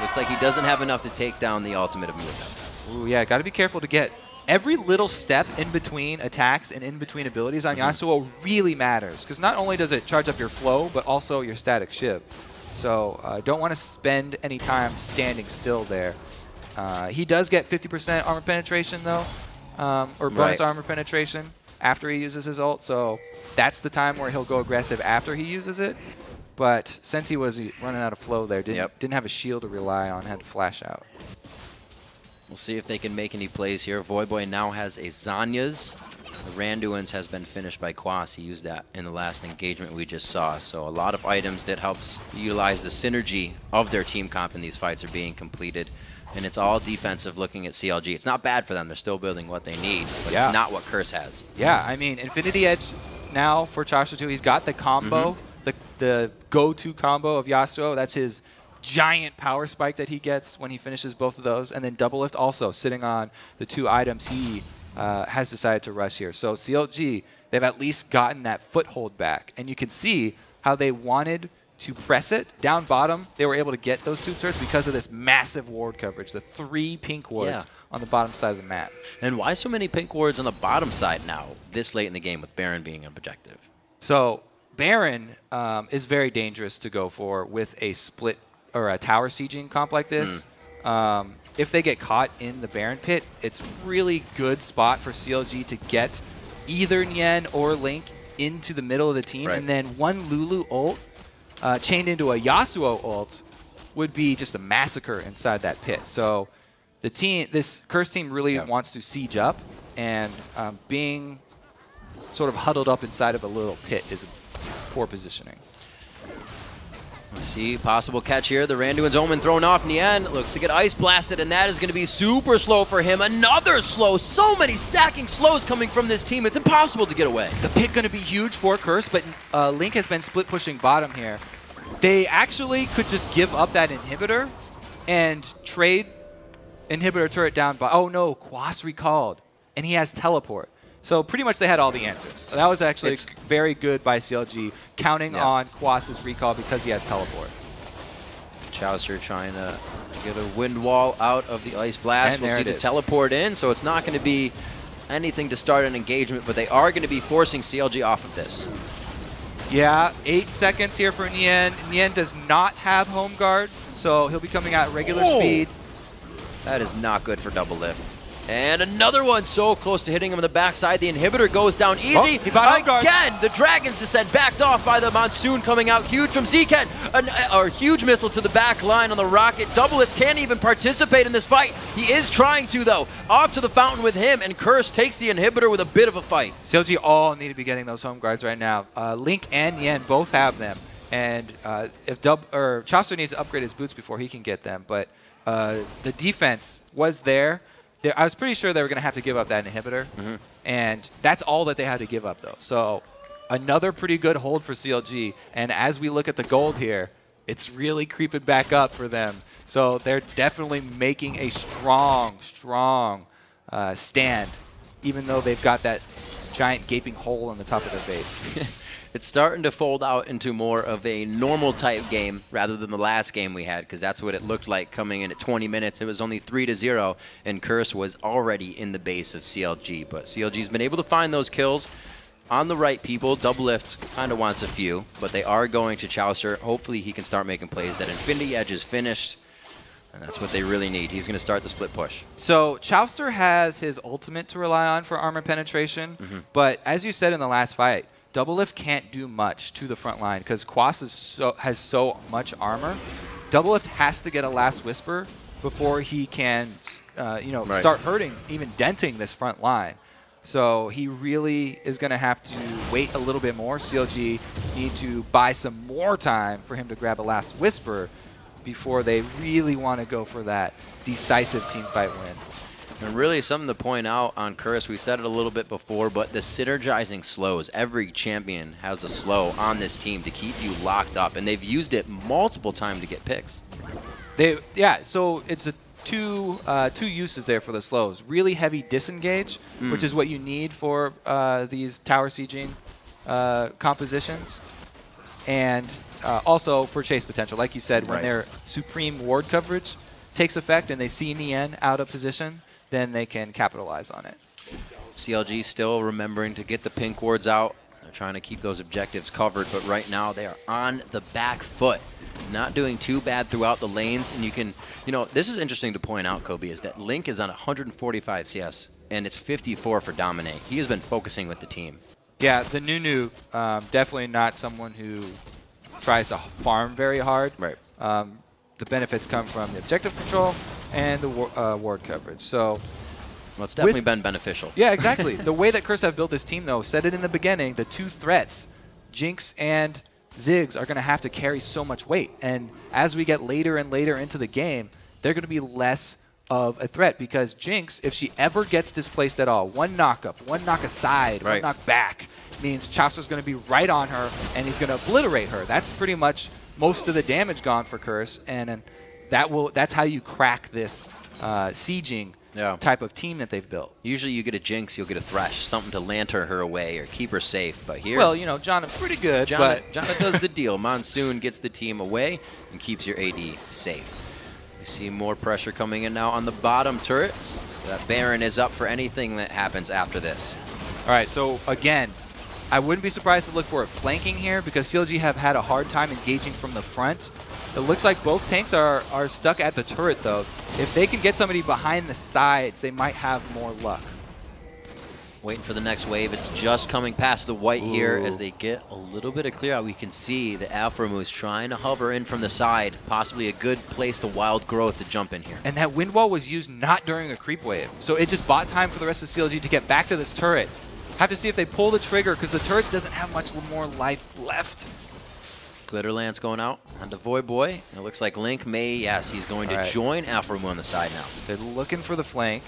[SPEAKER 1] Looks like he doesn't have enough to take down the ultimate of Muta.
[SPEAKER 2] Ooh, yeah, got to be careful to get every little step in between attacks and in between abilities on Yasuo really matters, because not only does it charge up your flow, but also your static ship. So don't want to spend any time standing still there. He does get 50% armor penetration though, or bonus armor penetration after he uses his ult, so that's the time where he'll go aggressive after he uses it. But since he was running out of flow there, didn't have a shield to rely on, had to flash out.
[SPEAKER 1] We'll see if they can make any plays here. Voyboy now has a Zanya's. The Randuin's has been finished by Quas. He used that in the last engagement we just saw. So a lot of items that helps utilize the synergy of their team comp in these fights are being completed. And it's all defensive looking at CLG. It's not bad for them. They're still building what they need, but it's not what Curse has.
[SPEAKER 2] Yeah, I mean, Infinity Edge now for Chauster 2, he's got the combo, the go-to combo of Yasuo. That's his giant power spike that he gets when he finishes both of those. And then Doublelift also sitting on the 2 items he has decided to rush here. So CLG, they've at least gotten that foothold back. And you can see how they wanted to press it. Down bottom, they were able to get those 2 turrets because of this massive ward coverage, the 3 pink wards on the bottom side of the map.
[SPEAKER 1] And why so many pink wards on the bottom side now, this late in the game with Baron being an objective?
[SPEAKER 2] So Baron is very dangerous to go for with a split or a tower sieging comp like this. If they get caught in the Baron pit, it's really good spot for CLG to get either Nien or Link into the middle of the team, and then one Lulu ult chained into a Yasuo ult would be just a massacre inside that pit. So the team, this Curse team really wants to siege up, and being sort of huddled up inside of a little pit is a poor positioning.
[SPEAKER 1] Let's see, possible catch here. The Randuin's Omen thrown off. Nien looks to get ice blasted, and that is going to be super slow for him. Another slow. So many stacking slows coming from this team. It's impossible to get away.
[SPEAKER 2] The pit going to be huge for Curse, but Link has been split pushing bottom here. They actually could just give up that inhibitor and trade inhibitor turret down by... Oh no, Quas recalled, and he has teleport. So pretty much they had all the answers. That was actually very good by CLG, counting on Quas's recall because he has teleport.
[SPEAKER 1] Chauster trying to get a wind wall out of the ice blast. We'll see the teleport in, so it's not going to be anything to start an engagement, but they are going to be forcing CLG off of this.
[SPEAKER 2] Yeah, 8 seconds here for Nien. Nien does not have home guards, so he'll be coming out at regular speed.
[SPEAKER 1] That is not good for Doublelift. And another one so close to hitting him on the backside. The inhibitor goes down easy. Again, the Dragon's Descent backed off by the Monsoon coming out huge from Zekent. A huge missile to the back line on the rocket. Doublelift can't even participate in this fight. He is trying to, though. Off to the fountain with him, and Curse takes the inhibitor with a bit of a fight.
[SPEAKER 2] CLG all need to be getting those home guards right now. Link and Nien both have them. And if Chauster needs to upgrade his boots before he can get them. But the defense was there. I was pretty sure they were going to have to give up that inhibitor, and that's all that they had to give up, though. So another pretty good hold for CLG, and as we look at the gold here, it's really creeping back up for them. So they're definitely making a strong stand, even though they've got that giant gaping hole on the top of their base.
[SPEAKER 1] It's starting to fold out into more of a normal type game rather than the last game we had, because that's what it looked like coming in at 20 minutes. It was only 3-0, and Curse was already in the base of CLG. But CLG's been able to find those kills on the right people. Doublelift kind of wants a few, but they are going to Chauster. Hopefully he can start making plays. That Infinity Edge is finished, and that's what they really need. He's going to start the split push.
[SPEAKER 2] So Chauster has his ultimate to rely on for armor penetration, but as you said in the last fight, Doublelift can't do much to the front line because Quas has so much armor. Doublelift has to get a Last Whisper before he can, start hurting, even denting this front line. So he really is going to have to wait a little bit more. CLG need to buy some more time for him to grab a Last Whisper before they really want to go for that decisive teamfight win.
[SPEAKER 1] And really something to point out on Curse, we said it a little bit before, but the synergizing slows. Every champion has a slow on this team to keep you locked up, and they've used it multiple times to get picks.
[SPEAKER 2] So it's two uses there for the slows. Really heavy disengage, which is what you need for these tower sieging compositions. and also for chase potential. Like you said, when their supreme ward coverage takes effect and they see Nien out of position, then they can capitalize on it.
[SPEAKER 1] CLG still remembering to get the pink wards out. They're trying to keep those objectives covered, but right now they are on the back foot. Not doing too bad throughout the lanes, and you can, this is interesting to point out, Kobe, is that Link is on 145 CS, and it's 54 for Dominate. He has been focusing with the team.
[SPEAKER 2] Yeah, the Nunu, definitely not someone who tries to farm very hard.
[SPEAKER 1] Right.
[SPEAKER 2] The benefits come from the objective control and the ward coverage. So,
[SPEAKER 1] well, it's definitely been beneficial.
[SPEAKER 2] Yeah, exactly. The way that Curse have built this team, though, said it in the beginning, the two threats, Jinx and Ziggs, are going to have to carry so much weight. And as we get later and later into the game, they're going to be less of a threat because Jinx, if she ever gets displaced at all, one knock up, one knock aside, one knock back, means Chauster's going to be right on her and he's going to obliterate her. That's pretty much most of the damage gone for Curse, and that's how you crack this sieging type of team that they've built.
[SPEAKER 1] Usually you get a Jinx, you'll get a Thresh, something to lantern her away or keep her safe. But here,
[SPEAKER 2] well, Janna's pretty good.
[SPEAKER 1] Janna does the deal. Monsoon gets the team away and keeps your AD safe. We see more pressure coming in now on the bottom turret. That Baron is up for anything that happens after this.
[SPEAKER 2] All right, so again, I wouldn't be surprised to look for a flanking here because CLG have had a hard time engaging from the front. It looks like both tanks are stuck at the turret, though. If they can get somebody behind the sides, they might have more luck.
[SPEAKER 1] Waiting for the next wave. It's just coming past the white here as they get a little bit of clear out. We can see the Aphromoo is trying to hover in from the side. Possibly a good place to wild growth to jump in here.
[SPEAKER 2] And that wind wall was used not during a creep wave. So it just bought time for the rest of CLG to get back to this turret. Have to see if they pull the trigger because the turret doesn't have much more life left.
[SPEAKER 1] Glitterlance going out onto Voyboy. It looks like Link may, yes, he's going to join Aphromoo on the side now.
[SPEAKER 2] They're looking for the flank.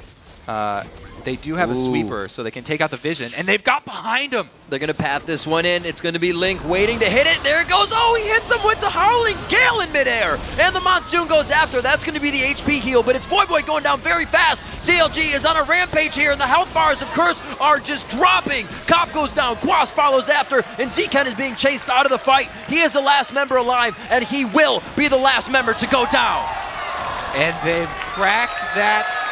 [SPEAKER 2] They do have a sweeper, so they can take out the vision, and they've got behind him.
[SPEAKER 1] They're going to path this one in. It's going to be Link waiting to hit it. There it goes. Oh, he hits him with the Howling Gale in midair. And the Monsoon goes after. That's going to be the HP heal, but it's Voyboy going down very fast. CLG is on a rampage here, and the health bars of Curse are just dropping. Cop goes down. Quas follows after, and Zekent is being chased out of the fight. He is the last member alive, and he will be the last member to go down.
[SPEAKER 2] And they've cracked that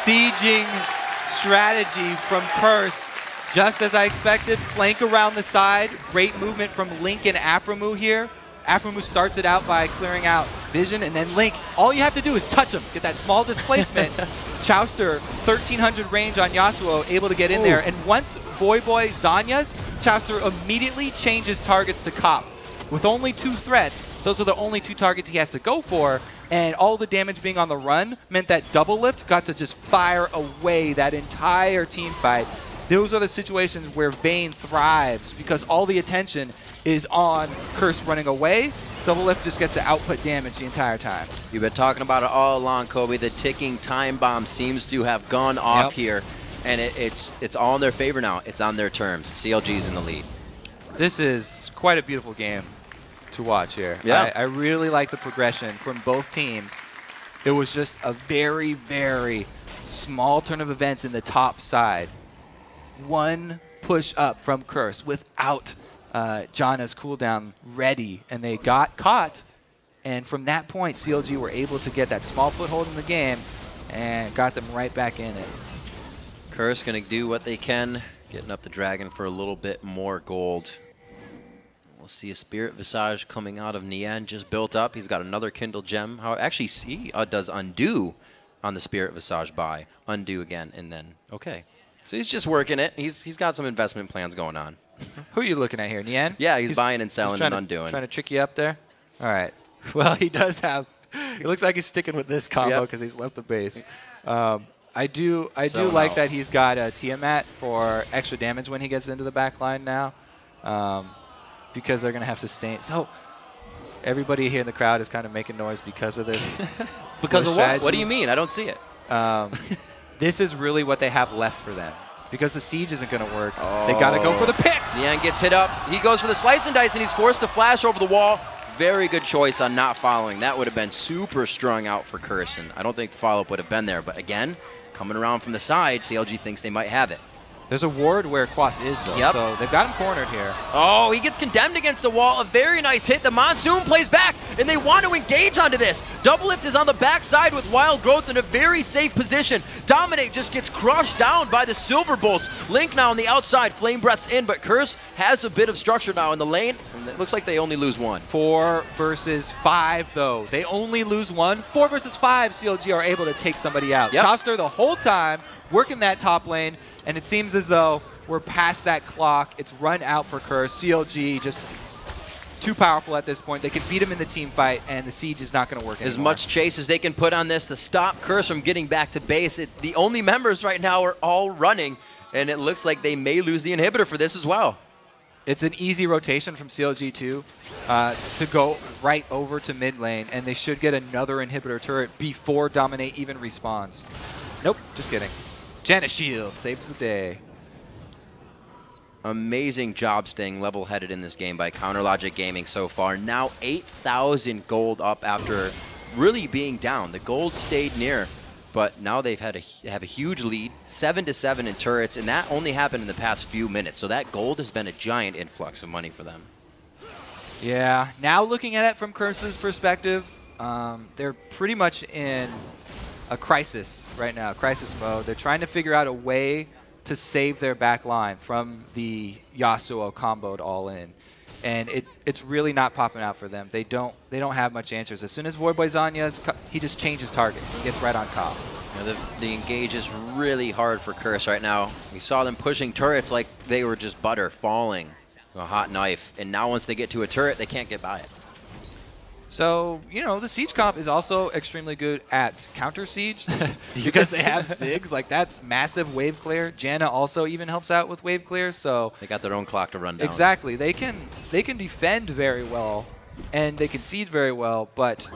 [SPEAKER 2] sieging strategy from Curse. Just as I expected, flank around the side. Great movement from Link and Aphromoo here. Aphromoo starts it out by clearing out vision, and then Link, all you have to do is touch him, get that small displacement. Chauster, 1300 range on Yasuo, able to get in there. And once Voyboy Zanya's, Chauster immediately changes targets to Cop. With only two threats, those are the only two targets he has to go for. And all the damage being on the run meant that Doublelift got to just fire away that entire team fight. Those are the situations where Vayne thrives because all the attention is on Curse running away. Doublelift just gets to output damage the entire time.
[SPEAKER 1] You've been talking about it all along, Kobe. The ticking time bomb seems to have gone off here, and it's all in their favor now. It's on their terms. CLG's in the lead.
[SPEAKER 2] This is quite a beautiful game to watch here.
[SPEAKER 1] Yeah.
[SPEAKER 2] I really like the progression from both teams. It was just a very, very small turn of events in the top side. One push up from Curse without Janna's cooldown ready, and they got caught. And from that point, CLG were able to get that small foothold in the game and got them right back in it.
[SPEAKER 1] Curse going to do what they can, getting up the Dragon for a little bit more gold. We'll see a Spirit Visage coming out of Nien, just built up. He's got another Kindle Gem. Actually, he does undo on the Spirit Visage buy. Undo again, and then, okay. So he's just working it. He's got some investment plans going on.
[SPEAKER 2] Who are you looking at here, Nien?
[SPEAKER 1] Yeah, he's buying and selling and undoing.
[SPEAKER 2] Trying to trick you up there? All right. Well, he does have, it looks like he's sticking with this combo because he's left the base. I do like that he's got a Tiamat for extra damage when he gets into the back line now. Because they're going to have sustain. So everybody here in the crowd is kind of making noise because of this.
[SPEAKER 1] Because of what? What do you mean? I don't see it.
[SPEAKER 2] This is really what they have left for them. Because the siege isn't going to work. They got to go for the picks.
[SPEAKER 1] Nien gets hit up. He goes for the slice and dice, and he's forced to flash over the wall. Very good choice on not following. That would have been super strung out for Curse, and I don't think the follow-up would have been there. But again, coming around from the side, CLG thinks they might have it.
[SPEAKER 2] There's a ward where Quas is, though, so they've got him cornered here.
[SPEAKER 1] Oh, he gets condemned against the wall. A very nice hit. The Monsoon plays back, and they want to engage onto this. Doublelift is on the backside with Wild Growth in a very safe position. Dominate just gets crushed down by the Silver Bolts. Link now on the outside. Flame Breath's in, but Curse has a bit of structure now in the lane. And it looks like they only lose one.
[SPEAKER 2] 4 versus 5, though. They only lose one. 4 versus 5, CLG are able to take somebody out. Chauster the whole time working that top lane. And it seems as though we're past that clock. It's run out for Curse. CLG just too powerful at this point. They can beat him in the team fight, and the siege is not going to work anymore.
[SPEAKER 1] As much chase as they can put on this to stop Curse from getting back to base. The only members right now are all running, and it looks like they may lose the inhibitor for this as well.
[SPEAKER 2] It's an easy rotation from CLG too to go right over to mid lane, and they should get another inhibitor turret before Dominate even respawns. Nope, just kidding. Janna Shield saves the day.
[SPEAKER 1] Amazing job staying level-headed in this game by CounterLogic Gaming so far. Now 8,000 gold up after really being down. The gold stayed near, but now they've have a huge lead, 7-7 in turrets, and that only happened in the past few minutes. So that gold has been a giant influx of money for them.
[SPEAKER 2] Yeah, now looking at it from Curse's perspective, they're pretty much in a crisis right now, crisis mode. They're trying to figure out a way to save their back line from the Yasuo comboed all in. And it's really not popping out for them. They don't have much answers. As soon as Voyboy's on you, he just changes targets. He gets right on top.
[SPEAKER 1] Yeah, the engage is really hard for Curse right now. We saw them pushing turrets like they were just butter falling, a hot knife. And now once they get to a turret, they can't get by it.
[SPEAKER 2] So, you know, the Siege comp is also extremely good at counter Siege because they have Ziggs. Like, that's massive wave clear. Janna also even helps out with wave clear, so...
[SPEAKER 1] They got their own clock to run down.
[SPEAKER 2] Exactly. They can defend very well, and they can Siege very well, but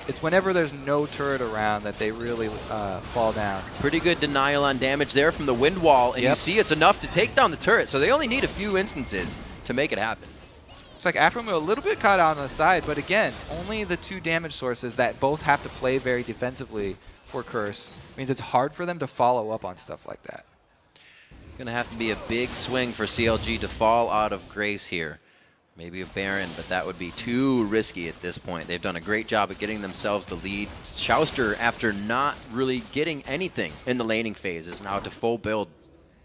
[SPEAKER 2] it's whenever there's no turret around that they really fall down.
[SPEAKER 1] Pretty good denial on damage there from the wind wall, and you see it's enough to take down the turret, so they only need a few instances to make it happen.
[SPEAKER 2] It's like Aphromoo a little bit caught out on the side, but again, only the 2 damage sources that both have to play very defensively for Curse means it's hard for them to follow up on stuff like that.
[SPEAKER 1] Going to have to be a big swing for CLG to fall out of grace here. Maybe a Baron, but that would be too risky at this point. They've done a great job of getting themselves the lead. Chauster, after not really getting anything in the laning phase, is now to full build,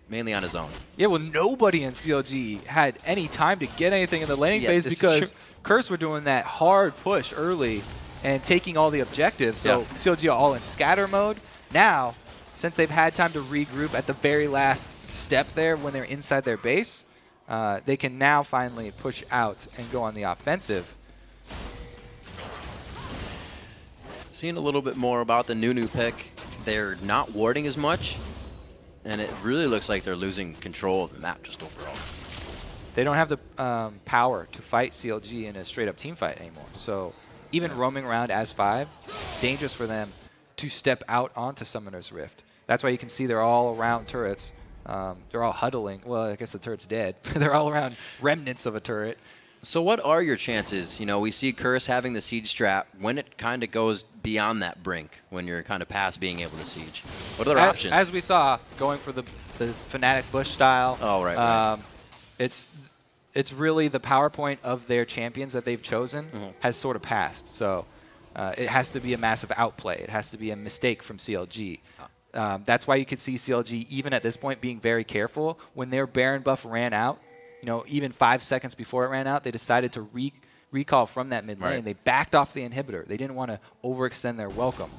[SPEAKER 1] mainly on his own. Yeah,
[SPEAKER 2] well, nobody in CLG had any time to get anything in the laning phase because Curse were doing that hard push early and taking all the objectives. So CLG are all in scatter mode. Now, since they've had time to regroup at the very last step there when they're inside their base, they can now finally push out and go on the offensive.
[SPEAKER 1] Seeing a little bit more about the Nunu pick. They're not warding as much. And it really looks like they're losing control of the map just overall.
[SPEAKER 2] They don't have the power to fight CLG in a straight-up team fight anymore. So even roaming around as 5, it's dangerous for them to step out onto Summoner's Rift. That's why you can see they're all around turrets. They're all huddling. Well, I guess the turret's dead. They're all around remnants of a turret.
[SPEAKER 1] So what are your chances? You know, we see Curse having the siege strat when it kind of goes beyond that brink, when you're kind of past being able to siege. What are their options?
[SPEAKER 2] As we saw, going for the Fnatic Bush style.
[SPEAKER 1] Oh, right.
[SPEAKER 2] It's really the power point of their champions that they've chosen has sort of passed. So it has to be a massive outplay. It has to be a mistake from CLG. That's why you could see CLG, even at this point, being very careful. When their Baron buff ran out, you know, even 5 seconds before it ran out, they decided to recall from that mid lane. They backed off the inhibitor. They didn't want to overextend their welcome.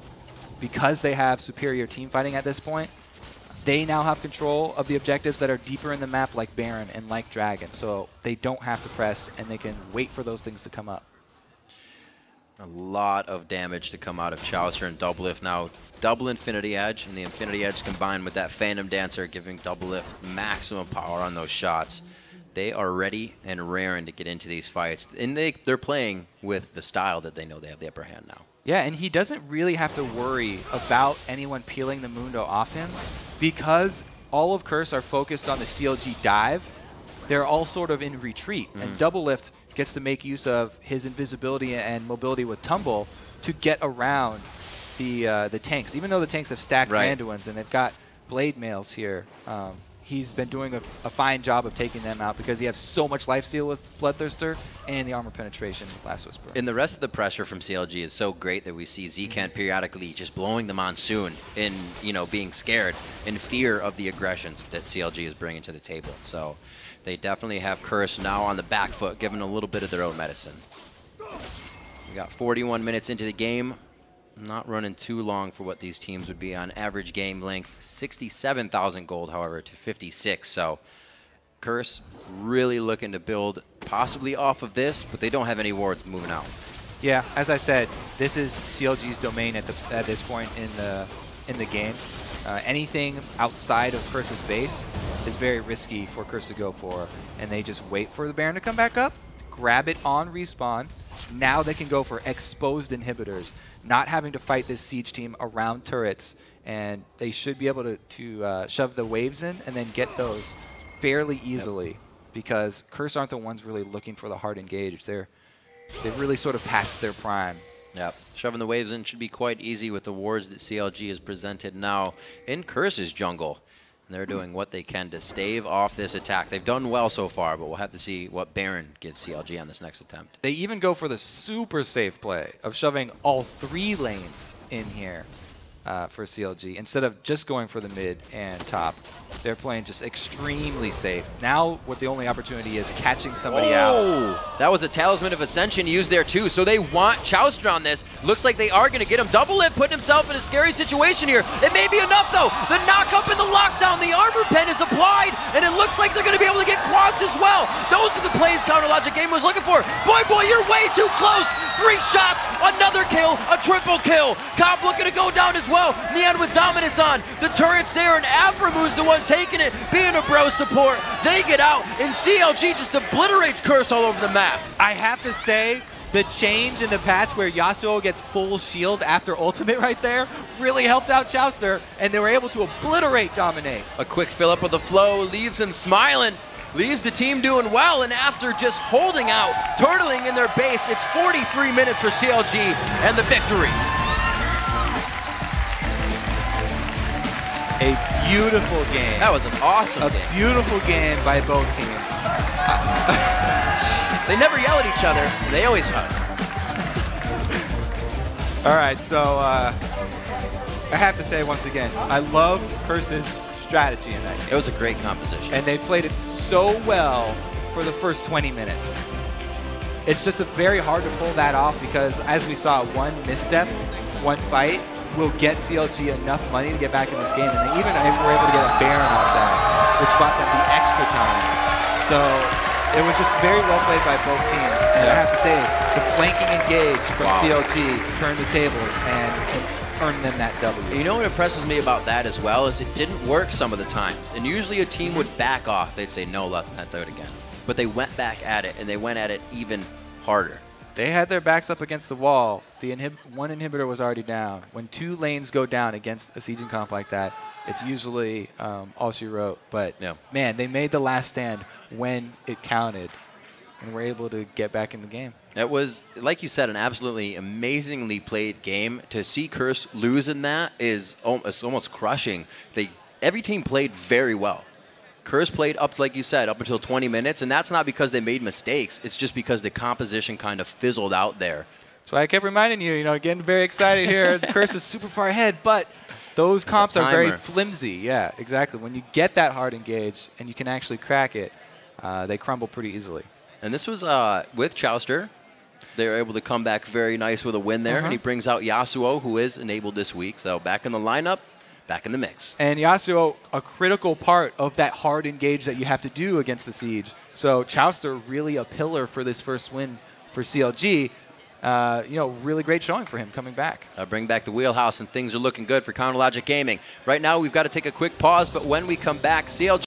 [SPEAKER 2] Because they have superior team fighting at this point, they now have control of the objectives that are deeper in the map, like Baron and like Dragon. So they don't have to press, and they can wait for those things to come up.
[SPEAKER 1] A lot of damage to come out of Chauster and Doublelift now. Double Infinity Edge, and the Infinity Edge combined with that Phantom Dancer giving Doublelift maximum power on those shots. They are ready and raring to get into these fights. And they're playing with the style that they know they have the upper hand now.
[SPEAKER 2] Yeah, and he doesn't really have to worry about anyone peeling the Mundo off him because all of Curse are focused on the CLG dive. They're all sort of in retreat, and Doublelift gets to make use of his invisibility and mobility with Tumble to get around the tanks. Even though the tanks have stacked Randuins and they've got blade mails here, he's been doing a fine job of taking them out because he has so much lifesteal with Bloodthirster and the armor penetration with Last Whisper.
[SPEAKER 1] And the rest of the pressure from CLG is so great that we see Zekent periodically just blowing the monsoon in, you know, being scared in fear of the aggressions that CLG is bringing to the table. So they definitely have Curse now on the back foot, giving a little bit of their own medicine. We got 41 minutes into the game. Not running too long for what these teams would be on average game length. 67,000 gold, however, to 56. So Curse really looking to build possibly off of this, but they don't have any wards moving out.
[SPEAKER 2] Yeah, as I said, this is CLG's domain at this point in the game. Anything outside of Curse's base is very risky for Curse to go for, and they just wait for the Baron to come back up, grab it on respawn. Now they can go for exposed inhibitors, not having to fight this siege team around turrets, and they should be able to shove the waves in and then get those fairly easily because Curse aren't the ones really looking for the hard engage. They've really sort of passed their prime.
[SPEAKER 1] Yep, shoving the waves in should be quite easy with the wards that CLG has presented now in Curse's jungle. And they're doing what they can to stave off this attack. They've done well so far, but we'll have to see what Baron gives CLG on this next attempt.
[SPEAKER 2] They even go for the super safe play of shoving all 3 lanes in here for CLG instead of just going for the mid and top. They're playing just extremely safe. Now what the only opportunity is catching somebody out.
[SPEAKER 1] That was a Talisman of Ascension used there too, so they want Chauster on this. Looks like they are going to get him. Doublelift putting himself in a scary situation here. It may be enough though. The knock up and the lockdown, the armor pen is applied, and it looks like they're going to be able to get Quas as well. Those are the plays Counter Logic Game was looking for. Voyboy, you're way too close. 3 shots, another kill, a triple kill. Cobb looking to go down as well. Nian with Dominus on. The turret's there, and Aphromoo the one taking it, being a bro support. They get out, and CLG just obliterates Curse all over the map.
[SPEAKER 2] I have to say, the change in the patch where Yasuo gets full shield after ultimate right there really helped out Chauster, and they were able to obliterate Dominate.
[SPEAKER 1] A quick fill up of the flow leaves him smiling. Leaves the team doing well, and after just holding out, turtling in their base, it's 43 minutes for CLG and the victory.
[SPEAKER 2] A beautiful game.
[SPEAKER 1] That was an awesome game.
[SPEAKER 2] A beautiful game by both teams.
[SPEAKER 1] They never yell at each other. They always hug.
[SPEAKER 2] All right, so I have to say once again, I loved Curse's strategy in that game.
[SPEAKER 1] It was a great composition.
[SPEAKER 2] And they played it so well for the first 20 minutes. It's just very hard to pull that off because, as we saw, one misstep, one fight will get CLG enough money to get back in this game, and they even were able to get a Baron off that, which bought them the extra time. So it was just very well played by both teams. And I have to say, the flanking engage from CLG turned the tables and earned them that W.
[SPEAKER 1] You know what impresses me about that as well is it didn't work some of the times. And usually a team would back off. They'd say, no, let's not do it again. But they went back at it, and they went at it even harder.
[SPEAKER 2] They had their backs up against the wall. The one inhibitor was already down. When 2 lanes go down against a sieging comp like that, it's usually all she wrote. But, man, they made the last stand when it counted and were able to get back in the game.
[SPEAKER 1] It was, like you said, an absolutely amazingly played game. To see Curse lose in that is almost crushing. Every team played very well. Curse played up, like you said, up until 20 minutes, and that's not because they made mistakes. It's just because the composition kind of fizzled out there.
[SPEAKER 2] That's why I kept reminding you, getting very excited here. The Curse is super far ahead, but those comps are very flimsy. Yeah, exactly. When you get that hard engage and you can actually crack it, they crumble pretty easily.
[SPEAKER 1] And this was with Chauster. They were able to come back very nice with a win there, and he brings out Yasuo, who is enabled this week. So back in the lineup, back in the mix.
[SPEAKER 2] And Yasuo, a critical part of that hard engage that you have to do against the siege. So Chauster really a pillar for this first win for CLG. Really great showing for him coming back.
[SPEAKER 1] Bring back the wheelhouse, and things are looking good for Counter Logic Gaming. Right now, we've got to take a quick pause, but when we come back, CLG